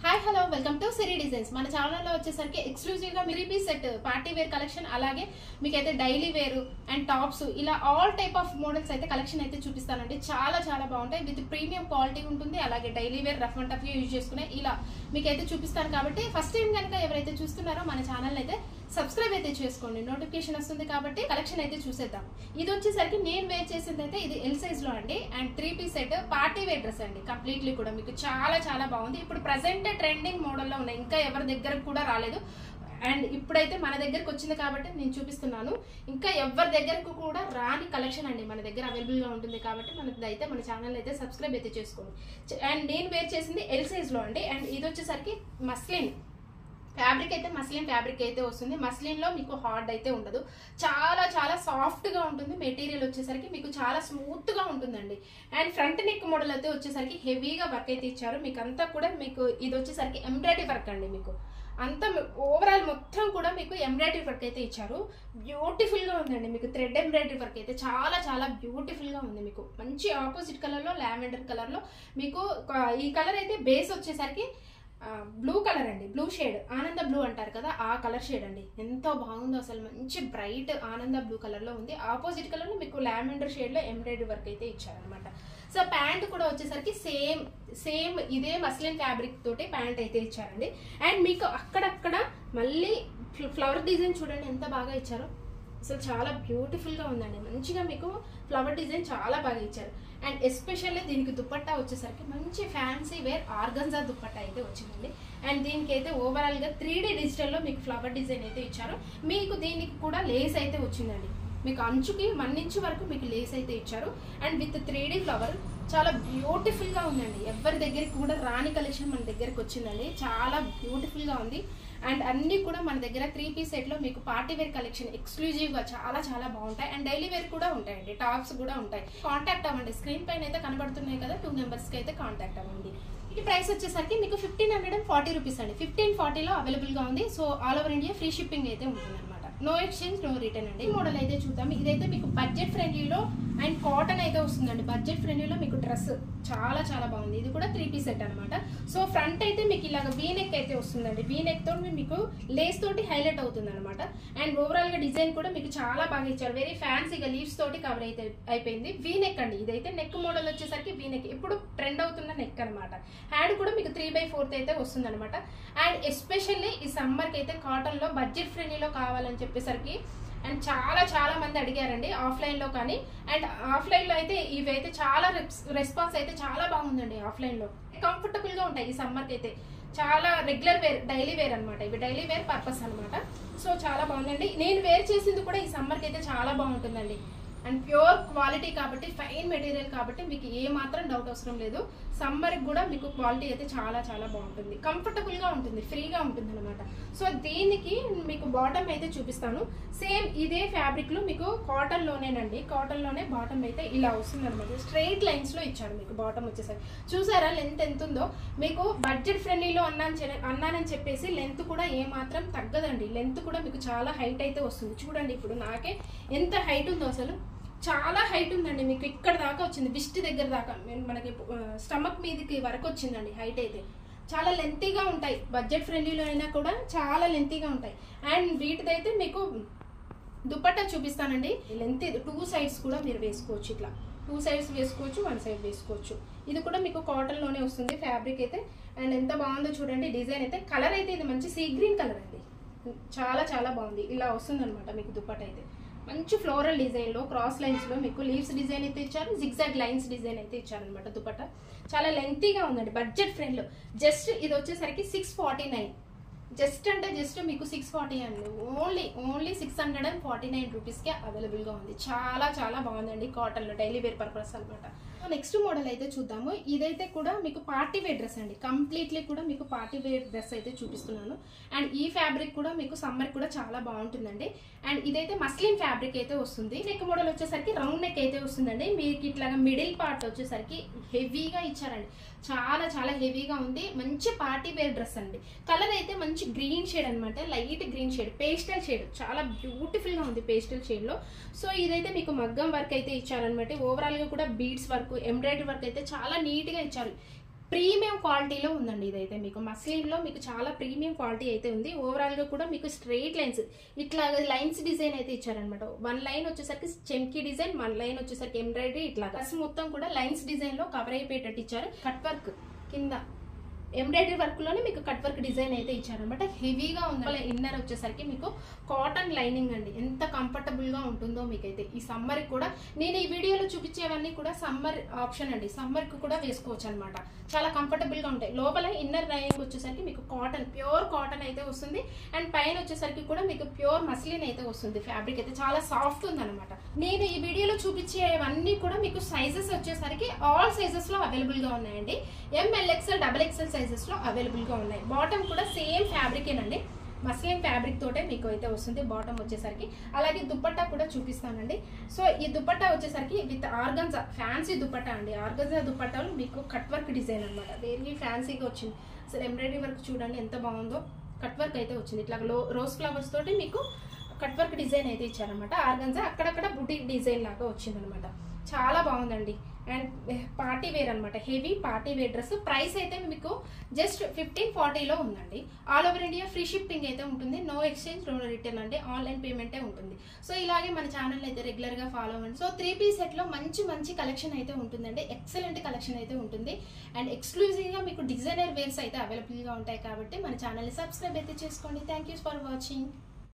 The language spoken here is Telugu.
Hi hello welcome to Siri designs. మన ఛానల్లో వచ్చేసరికి ఎక్స్క్లూజివ్గా three piece set party wear collection, అలాగే మీకైతే డైలీ వేర్ అండ్ టాప్స్, ఇలా ఆల్ టైప్ ఆఫ్ మోడల్స్ అయితే కలెక్షన్ అయితే చూపిస్తానండి. చాలా చాలా బాగుంటాయి, విత్ ప్రీమియం క్వాలిటీ ఉంటుంది. అలాగే డైలీ వేర్ రఫ్ అండ్ టఫ్గా యూజ్ చేసుకునే ఇలా మీకైతే చూపిస్తాను. కాబట్టి ఫస్ట్ టైం కనుక ఎవరైతే చూస్తున్నారో మన ఛానల్ అయితే సబ్స్క్రైబ్ అయితే చేసుకోండి, నోటిఫికేషన్ వస్తుంది. కాబట్టి కలెక్షన్ అయితే చూసేద్దాం. ఇది వచ్చేసరికి నేను వేర్ చేసింది అయితే ఇది ఎల్ సైజ్ లో అండి, and three piece set party wear dress అండి. కంప్లీట్లీ కూడా మీకు చాలా చాలా బాగుంది. ఇప్పుడు ప్రెసెంట్ ట్రెండింగ్ మోడల్లో ఉన్నాయి, ఇంకా ఎవరి దగ్గర కూడా రాలేదు. అండ్ ఇప్పుడైతే మన దగ్గరకు వచ్చింది కాబట్టి నేను చూపిస్తున్నాను. ఇంకా ఎవరి దగ్గరకు కూడా రాని కలెక్షన్ అండి మన దగ్గర అవైలబుల్ గా ఉంటుంది. కాబట్టి మనదైతే మన ఛానల్ అయితే సబ్స్క్రైబ్ అయితే చేసుకోండి. అండ్ నేను వేర్ చేసింది ఎల్ సైజ్ లో అండి. అండ్ ఇది వచ్చేసరికి మస్లిన్ ఫ్యాబ్రిక్ అయితే మస్లిన్ ఫ్యాబ్రిక్ అయితే వస్తుంది. మస్లిన్ లో మీకు హార్డ్ అయితే ఉండదు, చాలా చాలా సాఫ్ట్ గా ఉంటుంది. మెటీరియల్ వచ్చేసరికి మీకు చాలా స్మూత్ గా ఉంటుందండి. అండ్ ఫ్రంట్ నెక్ మోడల్ అయితే వచ్చేసరికి హెవీగా వర్క్ అయితే ఇచ్చారు. మీకు అంతా కూడా మీకు ఇది వచ్చేసరికి ఎంబ్రాయిడరీ వర్క్ అండి. మీకు అంతా ఓవరాల్ మొత్తం కూడా మీకు ఎంబ్రాయిడరీ వర్క్ అయితే ఇచ్చారు. బ్యూటిఫుల్ గా ఉందండి. మీకు థ్రెడ్ ఎంబ్రాయిడరీ వర్క్ అయితే చాలా చాలా బ్యూటిఫుల్ గా ఉంది. మీకు మంచి ఆపోజిట్ కలర్ లో, లావెండర్ కలర్ లో మీకు ఈ కలర్ అయితే బేస్ వచ్చేసరికి బ్లూ కలర్ అండి. బ్లూ షేడ్, ఆనంద బ్లూ అంటారు కదా, ఆ కలర్ షేడ్ అండి. ఎంతో బాగుందో అసలు, మంచి బ్రైట్ ఆనంద బ్లూ కలర్ లో ఉంది. ఆపోజిట్ కలర్ లో మీకు లావెండర్ షేడ్ లో ఎంబ్రాయిడరీ వర్క్ అయితే ఇచ్చారనమాట. సో ప్యాంట్ కూడా వచ్చేసరికి సేమ్ ఇదే మస్లిన్ ఫ్యాబ్రిక్ తోటి ప్యాంట్ అయితే ఇచ్చారండి. అండ్ మీకు అక్కడక్కడ మళ్ళీ ఫ్లవర్ డిజైన్ చూడండి ఎంత బాగా ఇచ్చారో, అసలు చాలా బ్యూటిఫుల్ గా ఉందండి. మంచిగా మీకు ఫ్లవర్ డిజైన్ చాలా బాగా ఇచ్చారు. అండ్ ఎస్పెషల్లీ దీనికి దుపట్టా వచ్చేసరికి మంచి ఫ్యాన్సీ వేర్ ఆర్గన్జా దుపట్టా అయితే వచ్చిందండి. అండ్ దీనికి అయితే ఓవరాల్ గా 3D డిజిటల్లో మీకు ఫ్లవర్ డిజైన్ అయితే ఇచ్చారు. మీకు దీనికి కూడా లేస్ అయితే వచ్చిందండి. మీకు అంచుకి 1 ఇంచ్ వరకు మీకు లేస్ అయితే ఇచ్చారు. అండ్ విత్ 3D ఫ్లవర్ చాలా బ్యూటిఫుల్ గా ఉందండి. ఎవరి దగ్గరికి కూడా రాని కలెక్షన్ మన దగ్గరకు వచ్చిందండి. చాలా బ్యూటిఫుల్ గా ఉంది. అండ్ అన్ని కూడా మన దగ్గర త్రీ పీస్ సెట్ లో మీకు పార్టీ వేర్ కలెక్షన్ ఎక్స్క్లూజివ్ గా చాలా చాలా బాగుంటాయి. అండ్ డైలీ వేర్ కూడా ఉంటాయండి, టాప్స్ కూడా ఉంటాయి. కాంటాక్ట్ అవ్వండి, స్క్రీన్ పైన అయితే కనబడుతున్నాయి కదా, 2 నెంబర్స్ కి అయితే కాంటాక్ట్ అవ్వండి. ఈ ప్రైస్ వచ్చేసరికి మీకు 1540 రూపీస్ అండి. 1540లో అవైలబుల్ గా ఉంది. So all over India free shipping అయితే ఉంటుంది. నో ఎక్స్చేంజ్ నో రిటర్న్ అండి. ఈ మోడల్ అయితే చూద్దాం. ఇదైతే మీకు బడ్జెట్ ఫ్రెండ్లీలో అండ్ కాటన్ అయితే వస్తుందండి. బడ్జెట్ ఫ్రెండ్లీలో మీకు డ్రెస్ చాలా చాలా బాగుంది. ఇది కూడా 3 పీస్ సెట్ అనమాట. సో ఫ్రంట్ అయితే మీకు ఇలాగ వీ నెక్ అయితే వస్తుందండి. వీ నెక్ తోటి మీకు లేస్ తోటి హైలైట్ అవుతుంది అనమాట. అండ్ ఓవరాల్ గా డిజైన్ కూడా మీకు చాలా బాగా ఇచ్చారు. వెరీ ఫ్యాన్సీగా లీవ్స్ తోటి కవర్ అయితే అయిపోయింది. వీ నెక్ అండి. ఇదైతే నెక్ మోడల్ వచ్చేసరికి వీ నెక్, ఇప్పుడు ట్రెండ్ అవుతున్న నెక్ అనమాట. హ్యాండ్ కూడా మీకు 3/4 అయితే వస్తుంది అనమాట. అండ్ ఎస్పెషల్లీ ఈ సమ్మర్ కి అయితే కాటన్ లో బడ్జెట్ ఫ్రెండ్లీలో కావాలని చెప్పేసరికి అండ్ చాలా చాలా మంది అడిగారండి ఆఫ్లైన్ లో కానీ. అండ్ ఆఫ్లైన్ లో అయితే ఇవైతే చాలా రెస్పాన్స్ అయితే చాలా బాగుందండి. ఆఫ్లైన్ లో కంఫర్టబుల్ గా ఉంటాయి. ఈ సమ్మర్ కి అయితే చాలా రెగ్యులర్ వేర్, డైలీ వేర్ అనమాట. ఇవి డైలీ వేర్ పర్పస్ అనమాట. సో చాలా బాగుందండి. నేను వేర్ చేసింది కూడా ఈ సమ్మర్ కి అయితే చాలా బాగుంటుందండి. అండ్ ప్యూర్ క్వాలిటీ కాబట్టి, ఫైన్ మెటీరియల్ కాబట్టి మీకు ఏ మాత్రం డౌట్ అవసరం లేదు. సమ్మర్కి కూడా మీకు క్వాలిటీ అయితే చాలా చాలా బాగుంటుంది, కంఫర్టబుల్గా ఉంటుంది, ఫ్రీగా ఉంటుంది అనమాట. సో దీనికి మీకు బాటమ్ అయితే చూపిస్తాను. సేమ్ ఇదే ఫ్యాబ్రిక్లో మీకు కాటన్లోనేనండి. కాటన్లోనే బాటమ్ అయితే ఇలా వస్తుంది అనమాట. స్ట్రైట్ లైన్స్లో ఇచ్చాడు మీకు బాటమ్ వచ్చేసరికి. చూసారా లెంత్ ఎంత ఉందో. మీకు బడ్జెట్ ఫ్రెండ్లీలో అన్నానని చెప్పేసి లెంత్ కూడా ఏ మాత్రం తగ్గదండి. లెంత్ కూడా మీకు చాలా హైట్ అయితే వస్తుంది. చూడండి ఇప్పుడు నాకే ఎంత హైట్ ఉందో, అసలు చాలా హైట్ ఉందండి. మీకు ఇక్కడ దాకా వచ్చింది, విస్ట్ దగ్గర దాకా, మనకి స్టమక్ మీదకి వరకు వచ్చిందండి హైట్ అయితే. చాలా లెంతీగా ఉంటాయి. బడ్జెట్ ఫ్రెండ్లీలో అయినా కూడా చాలా లెంతీగా ఉంటాయి. అండ్ వీటిదైతే మీకు దుపట్టా చూపిస్తానండి. లెంత్ 2 సైడ్స్ కూడా మీరు వేసుకోవచ్చు. ఇట్లా 2 సైడ్స్ వేసుకోవచ్చు, 1 సైడ్ వేసుకోవచ్చు. ఇది కూడా మీకు కాటన్లోనే వస్తుంది ఫ్యాబ్రిక్ అయితే. అండ్ ఎంత బాగుందో చూడండి డిజైన్ అయితే. కలర్ అయితే ఇది మంచి సీ గ్రీన్ కలర్ అండి. చాలా చాలా బాగుంది. ఇలా వస్తుంది అనమాట మీకు దుపట్టా అయితే. మంచి ఫ్లోరల్ డిజైన్ లో, క్రాస్ లైన్స్ లో మీకు లీవ్స్ డిజైన్ అయితే ఇచ్చారు. జిగ్జాగ్ లైన్స్ డిజైన్ అయితే ఇచ్చారనమాట. దుపట్టా చాలా లెంతీగా ఉందండి. బడ్జెట్ ఫ్రెండ్ లో జస్ట్ ఇది వచ్చేసరికి 649. జస్ట్ అంటే జస్ట్ మీకు 640 అండి. ఓన్లీ 649 రూపీస్కే అవైలబుల్గా ఉంది. చాలా చాలా బాగుందండి. కాటన్లో డైలీ వేర్ పర్పస్ అనమాట. నెక్స్ట్ మోడల్ అయితే చూద్దాము. ఇదైతే కూడా మీకు పార్టీ వేర్ డ్రెస్ అండి. కంప్లీట్లీ కూడా మీకు పార్టీ వేర్ డ్రెస్ అయితే చూపిస్తున్నాను. అండ్ ఈ ఫ్యాబ్రిక్ కూడా మీకు సమ్మర్ కూడా చాలా బాగుంటుందండి. అండ్ ఇదైతే మస్లిన్ ఫ్యాబ్రిక్ అయితే వస్తుంది. నెక్ మోడల్ వచ్చేసరికి రౌండ్ నెక్ అయితే వస్తుందండి. మీకు ఇట్లాగా మిడిల్ పార్ట్ వచ్చేసరికి హెవీగా ఇచ్చారండి. చాలా చాలా హెవీగా ఉంది. మంచి పార్టీ వేర్ డ్రెస్ అండి. కలర్ అయితే మంచి గ్రీన్ షేడ్ అనమాట. Light green shade, pastel shade, చాలా బ్యూటిఫుల్ గా ఉంది పేస్టల్ షేడ్ లో. సో ఇదైతే మీకు మగ్గం వర్క్ అయితే ఇచ్చారనమాట. ఓవరాల్ గా కూడా బీడ్స్ వర్క్, ఎంబ్రాయిడరీ వర్క్ అయితే చాలా నీట్ గా ఇచ్చారు. ప్రీమియం క్వాలిటీలో ఉందండి. ఇదైతే మీకు మస్లిన్లో మీకు చాలా ప్రీమియం క్వాలిటీ అయితే ఉంది. ఓవరాల్గా కూడా మీకు స్ట్రెయిట్ లైన్స్ ఇట్లా లైన్స్ డిజైన్ అయితే ఇచ్చారనమాట. 1 లైన్ వచ్చేసరికి చెమ్కీ డిజైన్, 1 లైన్ వచ్చేసరికి ఎంబ్రాయిడరీ, ఇట్లా మొత్తం కూడా లైన్స్ డిజైన్లో కవర్ అయిపోయేటట్టు ఇచ్చారు. కట్ వర్క్ కింద ఎంబ్రాయిడరీ వర్క్ లోనే మీకు కట్ వర్క్ డిజైన్ అయితే ఇచ్చారనమాట. హెవీగా ఉంది. ఇన్నర్ వచ్చేసరికి మీకు కాటన్ లైనింగ్ అండి. ఎంత కంఫర్టబుల్ గా ఉంటుందో మీకైతే ఈ సమ్మర్ కూడా. నేను ఈ వీడియోలో చూపించేవన్నీ కూడా సమ్మర్ ఆప్షన్ అండి. సమ్మర్ కు కూడా వేసుకోవచ్చు అనమాట. చాలా కంఫర్టబుల్ గా ఉంటాయి. లోపల ఇన్నర్ లైనింగ్ వచ్చేసరికి మీకు కాటన్, ప్యూర్ కాటన్ అయితే వస్తుంది. అండ్ పైన వచ్చేసరికి కూడా మీకు ప్యూర్ మస్లిన్ అయితే వస్తుంది. ఫ్యాబ్రిక్ అయితే చాలా సాఫ్ట్ ఉంది అనమాట. నేను ఈ వీడియోలో చూపించేవన్నీ కూడా మీకు సైజెస్ వచ్చేసరికి ఆల్ సైజెస్ లో అవైలబుల్ గా ఉన్నాయండి. ML, XL, XXL సైజెస్ లో అవైలబుల్ గా ఉన్నాయి. బాటమ్ కూడా సేమ్ ఫ్యాబ్రిక్ ఏనండి. మస్లిన్ ఫ్యాబ్రిక్ తోటే మీకు అయితే వస్తుంది బాటమ్ వచ్చేసరికి. అలాగే దుపట్టా కూడా చూపిస్తానండి. సో ఈ దుపట్టా వచ్చేసరికి విత్ ఆర్గన్జా ఫ్యాన్సీ దుపట్టా అండి. ఆర్గన్జా దుపట్టాలు మీకు కట్ వర్క్ డిజైన్ అనమాట. వెరీ ఫ్యాన్సీగా వచ్చింది. అసలు ఎంబ్రాయిడరీ వర్క్ చూడండి ఎంత బాగుందో. కట్ వర్క్ అయితే వచ్చింది. ఇట్లా రోజ్ ఫ్లవర్స్ తోటి మీకు కట్ వర్క్ డిజైన్ అయితే ఇచ్చారనమాట. ఆర్గన్జా అక్కడక్కడ బుటీక్ డిజైన్ లాగా వచ్చింది అనమాట. చాలా బాగుందండి. అండ్ పార్టీ వేర్ అనమాట. Heavy party wear dress. Price అయితే మీకు జస్ట్ 1540లో ఉందండి. All over India free shipping అయితే ఉంటుంది. నో ఎక్స్చేంజ్, నో రిటర్న్ అండి. ఆన్లైన్ పేమెంటే ఉంటుంది. సో ఇలాగే మన ఛానల్ అయితే రెగ్యులర్ గా ఫాలో అవ్వండి. సో 3 పీస్ సెట్ లో మంచి కలెక్షన్ అయితే ఉంటుందండి. ఎక్సలెంట్ కలెక్షన్ అయితే ఉంటుంది. అండ్ ఎక్స్క్లూజివ్ గా మీకు డిజైనర్ వేర్స్ అయితే అవైలబుల్ గా ఉంటాయి. కాబట్టి మన ఛానల్ ని సబ్స్క్రైబ్ అయితే చేసుకోండి. Thank you for watching.